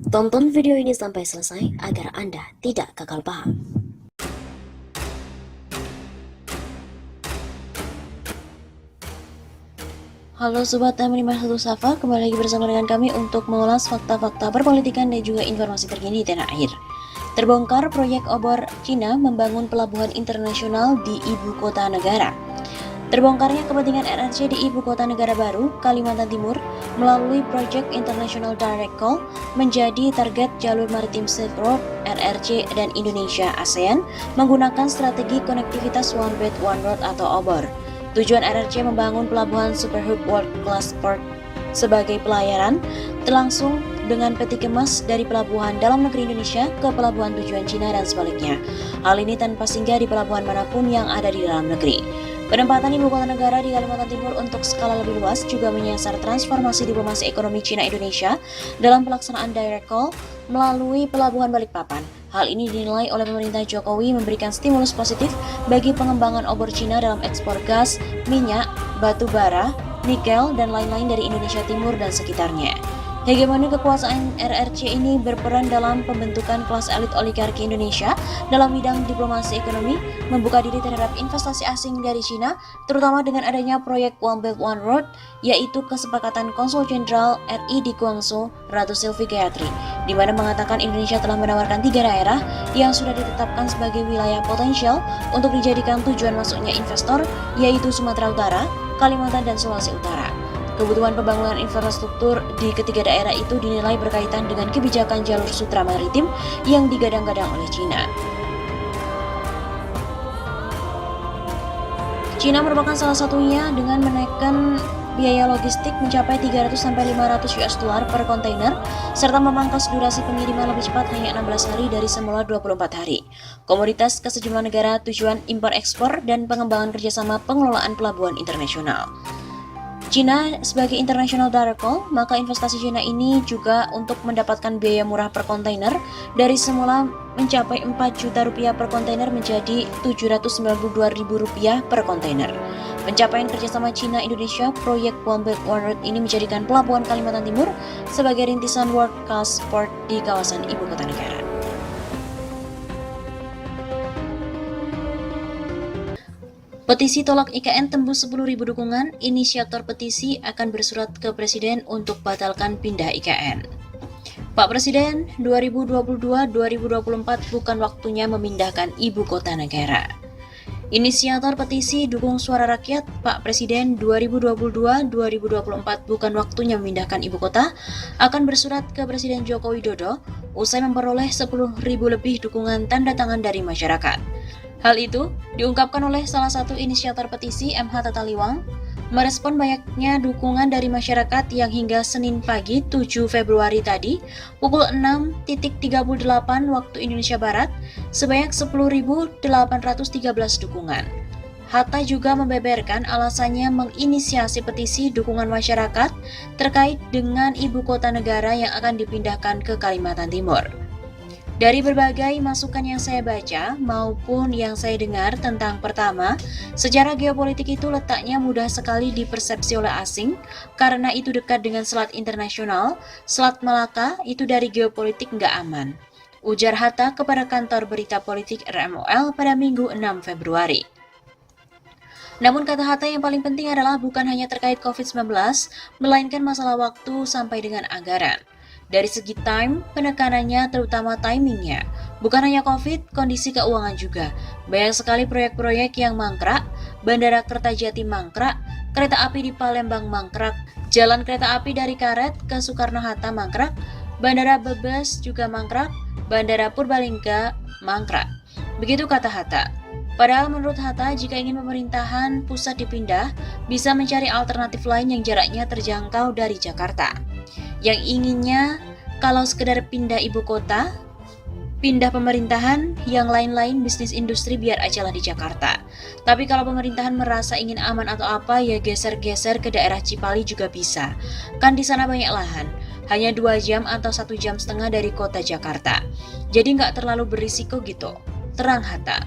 Tonton video ini sampai selesai agar Anda tidak gagal paham. Halo Sobat M51 Safa, kembali lagi bersama dengan kami untuk mengulas fakta-fakta perpolitikan dan juga informasi terkini di tanah air. Terbongkar proyek obor Cina membangun pelabuhan internasional di ibu kota negara. Terbongkarnya kepentingan RRC di ibu kota negara baru, Kalimantan Timur, melalui Project International Direct Call menjadi target jalur maritim Silk Road, RRC dan Indonesia ASEAN menggunakan strategi konektivitas One Belt One Road atau OBOR. Tujuan RRC membangun pelabuhan Super Hub World Class Port sebagai pelayaran terlangsung dengan peti kemas dari pelabuhan dalam negeri Indonesia ke pelabuhan tujuan Cina dan sebaliknya. Hal ini tanpa singgah di pelabuhan manapun yang ada di dalam negeri. Penempatan ibu kota negara di Kalimantan Timur untuk skala lebih luas juga menyasar transformasi diplomasi ekonomi Cina-Indonesia dalam pelaksanaan direct call melalui pelabuhan Balikpapan. Hal ini dinilai oleh pemerintah Jokowi memberikan stimulus positif bagi pengembangan obor Cina dalam ekspor gas, minyak, batu bara, nikel, dan lain-lain dari Indonesia Timur dan sekitarnya. Hegemoni kekuasaan RRC ini berperan dalam pembentukan kelas elit oligarki Indonesia dalam bidang diplomasi ekonomi, membuka diri terhadap investasi asing dari Cina, terutama dengan adanya proyek One Belt One Road, yaitu kesepakatan Konsul Jenderal RI di Guangzhou, Ratu Sylvie Gayatri, di mana mengatakan Indonesia telah menawarkan 3 daerah yang sudah ditetapkan sebagai wilayah potensial untuk dijadikan tujuan masuknya investor, yaitu Sumatera Utara, Kalimantan, dan Sulawesi Utara. Kebutuhan pembangunan infrastruktur di ketiga daerah itu dinilai berkaitan dengan kebijakan jalur sutra maritim yang digadang-gadang oleh Cina. Cina merupakan salah satunya dengan menaikkan biaya logistik mencapai 300-500 US dollar per kontainer, serta memangkas durasi pengiriman lebih cepat hanya 16 hari dari semula 24 hari. Komoditas ke sejumlah negara tujuan impor-ekspor dan pengembangan kerjasama pengelolaan pelabuhan internasional. Cina sebagai international direct call, maka investasi Cina ini juga untuk mendapatkan biaya murah per kontainer dari semula mencapai 4 juta rupiah per kontainer menjadi 792 ribu rupiah per kontainer. Pencapaian kerjasama Cina-Indonesia, proyek One Belt One Road ini menjadikan pelabuhan Kalimantan Timur sebagai rintisan world class port di kawasan ibu kota negara. Petisi tolak IKN tembus 10.000 dukungan, inisiator petisi akan bersurat ke Presiden untuk batalkan pindah IKN. Pak Presiden, 2022-2024 bukan waktunya memindahkan ibu kota negara. Inisiator petisi dukung suara rakyat, Pak Presiden 2022-2024 bukan waktunya memindahkan ibu kota, akan bersurat ke Presiden Joko Widodo usai memperoleh 10.000 lebih dukungan tanda tangan dari masyarakat. Hal itu diungkapkan oleh salah satu inisiator petisi MH Tataliwang, merespon banyaknya dukungan dari masyarakat yang hingga Senin pagi 7 Februari tadi pukul 6.38 waktu Indonesia Barat sebanyak 10.813 dukungan. Hatta juga membeberkan alasannya menginisiasi petisi dukungan masyarakat terkait dengan ibu kota negara yang akan dipindahkan ke Kalimantan Timur. Dari berbagai masukan yang saya baca maupun yang saya dengar tentang pertama, secara geopolitik itu letaknya mudah sekali dipersepsi oleh asing karena itu dekat dengan Selat Internasional, Selat Malaka itu dari geopolitik nggak aman. Ujar Hatta kepada kantor berita politik RMOL pada Minggu 6 Februari. Namun kata Hatta yang paling penting adalah bukan hanya terkait COVID-19, melainkan masalah waktu sampai dengan anggaran. Dari segi time, penekanannya terutama timingnya. Bukan hanya COVID, kondisi keuangan juga. Banyak sekali proyek-proyek yang mangkrak, Bandara Kertajati mangkrak, kereta api di Palembang mangkrak, jalan kereta api dari Karet ke Soekarno-Hatta mangkrak, Bandara Bebes juga mangkrak, Bandara Purbalingga mangkrak. Begitu kata Hatta. Padahal menurut Hatta, jika ingin pemerintahan pusat dipindah, bisa mencari alternatif lain yang jaraknya terjangkau dari Jakarta. Yang inginnya, kalau sekedar pindah ibu kota, pindah pemerintahan, yang lain-lain bisnis industri biar aja lah di Jakarta. Tapi kalau pemerintahan merasa ingin aman atau apa, ya geser-geser ke daerah Cipali juga bisa. Kan di sana banyak lahan, hanya 2 jam atau 1,5 jam dari kota Jakarta. Jadi nggak terlalu berisiko gitu, terang Hatta.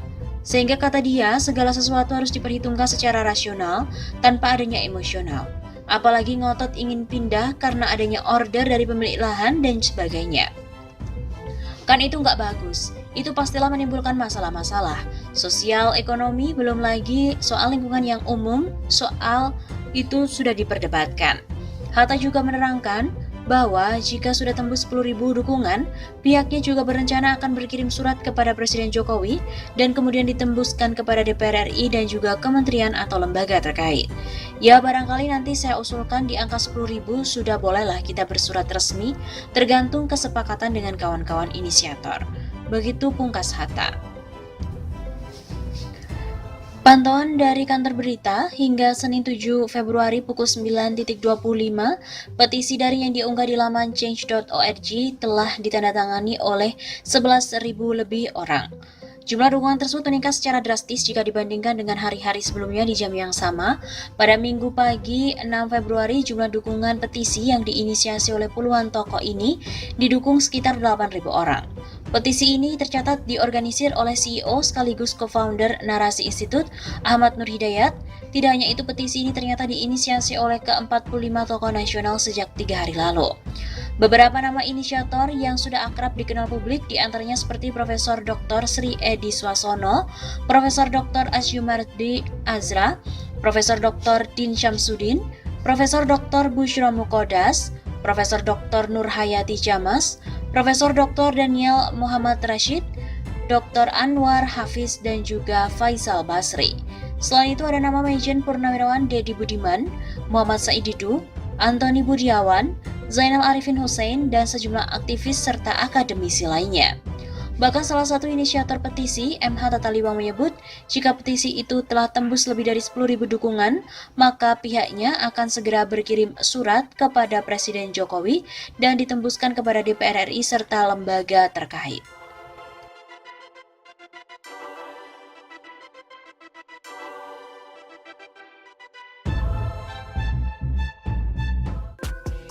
Sehingga kata dia, segala sesuatu harus diperhitungkan secara rasional tanpa adanya emosional. Apalagi ngotot ingin pindah karena adanya order dari pemilik lahan dan sebagainya. Kan itu nggak bagus. Itu pastilah menimbulkan masalah-masalah sosial, ekonomi, belum lagi soal lingkungan yang umum, soal itu sudah diperdebatkan. Hatta juga menerangkan bahwa jika sudah tembus 10.000 dukungan, pihaknya juga berencana akan berkirim surat kepada Presiden Jokowi dan kemudian ditembuskan kepada DPR RI dan juga kementerian atau lembaga terkait. Ya, barangkali nanti saya usulkan di angka 10.000 sudah bolehlah kita bersurat resmi, tergantung kesepakatan dengan kawan-kawan inisiator. Begitu pungkas Hatta. Pantauan dari kantor berita hingga Senin 7 Februari pukul 9.25, petisi daring yang diunggah di laman change.org telah ditandatangani oleh 11.000 lebih orang. Jumlah dukungan tersebut meningkat secara drastis jika dibandingkan dengan hari-hari sebelumnya di jam yang sama. Pada Minggu pagi 6 Februari, jumlah dukungan petisi yang diinisiasi oleh puluhan tokoh ini didukung sekitar 8.000 orang. Petisi ini tercatat diorganisir oleh CEO sekaligus co-founder Narasi Institute, Ahmad Nur Hidayat. Tidak hanya itu, petisi ini ternyata diinisiasi oleh ke-45 tokoh nasional sejak 3 hari lalu. Beberapa nama inisiator yang sudah akrab dikenal publik diantaranya seperti Profesor Dr. Sri Edi Swasono, Profesor Dr. Asyumardi Azra, Profesor Dr. Din Syamsuddin, Profesor Dr. Bushra Mukodas, Profesor Dr. Nurhayati Jamas, Profesor Dr. Daniel Muhammad Rashid, Dr. Anwar Hafiz, dan juga Faisal Basri. Selain itu ada nama Majen Purnawirawan Dedi Budiman, Muhammad Said Didu, Antoni Budiawan, Zainal Arifin Hussein, dan sejumlah aktivis serta akademisi lainnya. Bahkan salah satu inisiator petisi, MH Tataliwang, menyebut jika petisi itu telah tembus lebih dari 10.000 dukungan, maka pihaknya akan segera berkirim surat kepada Presiden Jokowi dan ditembuskan kepada DPR RI serta lembaga terkait.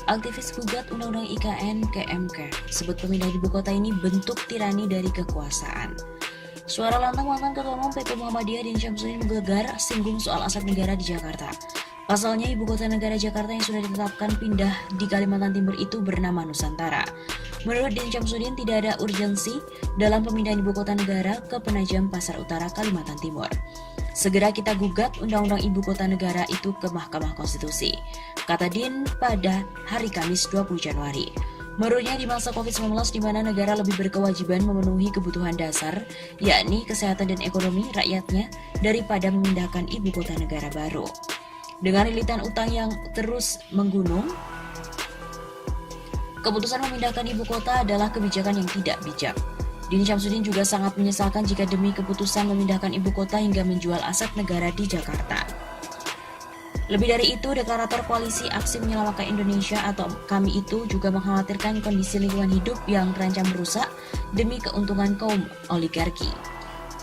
Aktivis gugat Undang-Undang IKN ke MK, sebut pemindahan ibu kota ini bentuk tirani dari kekuasaan. Suara lantang mantan Ketua Umum PP Muhammadiyah Din Syamsuddin menggegar singgung soal aset negara di Jakarta. Pasalnya, ibu kota negara Jakarta yang sudah ditetapkan pindah di Kalimantan Timur itu bernama Nusantara. Menurut Din Syamsuddin, tidak ada urgensi dalam pemindahan ibu kota negara ke Penajam Pasar Utara, Kalimantan Timur. Segera kita gugat Undang-Undang Ibu Kota Negara itu ke Mahkamah Konstitusi, kata Din pada hari Kamis 20 Januari. Menurutnya, di masa COVID-19 di mana negara lebih berkewajiban memenuhi kebutuhan dasar, yakni kesehatan dan ekonomi rakyatnya, daripada memindahkan ibu kota negara baru. Dengan lilitan utang yang terus menggunung, keputusan memindahkan ibu kota adalah kebijakan yang tidak bijak. Din Syamsuddin juga sangat menyesalkan jika demi keputusan memindahkan ibu kota hingga menjual aset negara di Jakarta. Lebih dari itu, deklarator Koalisi Aksi Menyelamatkan Indonesia atau KAMI itu juga mengkhawatirkan kondisi lingkungan hidup yang terancam merusak demi keuntungan kaum oligarki.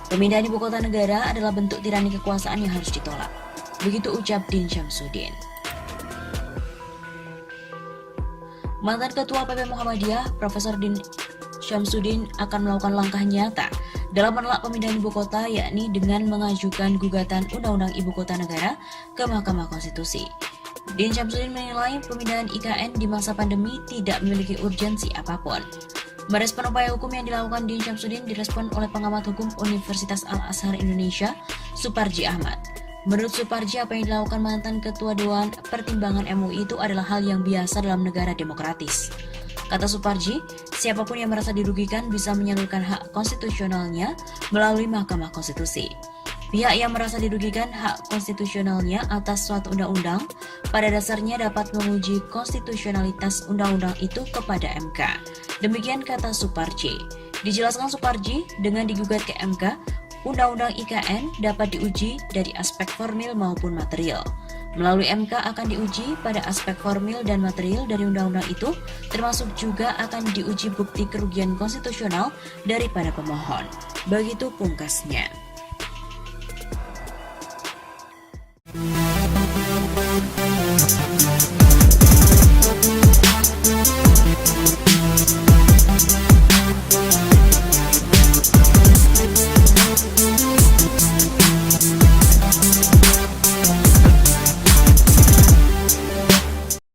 Pemindahan ibu kota negara adalah bentuk tirani kekuasaan yang harus ditolak. Begitu ucap Din Syamsuddin. Mantan Ketua PP Muhammadiyah, Profesor Din Syamsuddin akan melakukan langkah nyata dalam menolak pemindahan ibu kota, yakni dengan mengajukan gugatan Undang-Undang Ibu Kota Negara ke Mahkamah Konstitusi. Din Syamsuddin menilai pemindahan IKN di masa pandemi tidak memiliki urgensi apapun. Merespon upaya hukum yang dilakukan Din Syamsuddin direspon oleh pengamat hukum Universitas Al-Azhar Indonesia, Suparji Ahmad. Menurut Suparji, apa yang dilakukan mantan Ketua Dewan Pertimbangan MUI itu adalah hal yang biasa dalam negara demokratis. Kata Suparji, siapapun yang merasa dirugikan bisa menyalurkan hak konstitusionalnya melalui Mahkamah Konstitusi. Pihak yang merasa dirugikan hak konstitusionalnya atas suatu undang-undang pada dasarnya dapat menguji konstitusionalitas undang-undang itu kepada MK. Demikian kata Suparji. Dijelaskan Suparji, dengan digugat ke MK, Undang-Undang IKN dapat diuji dari aspek formil maupun material. Melalui MK akan diuji pada aspek formil dan material dari undang-undang itu, termasuk juga akan diuji bukti kerugian konstitusional daripada pemohon. Begitu pungkasnya.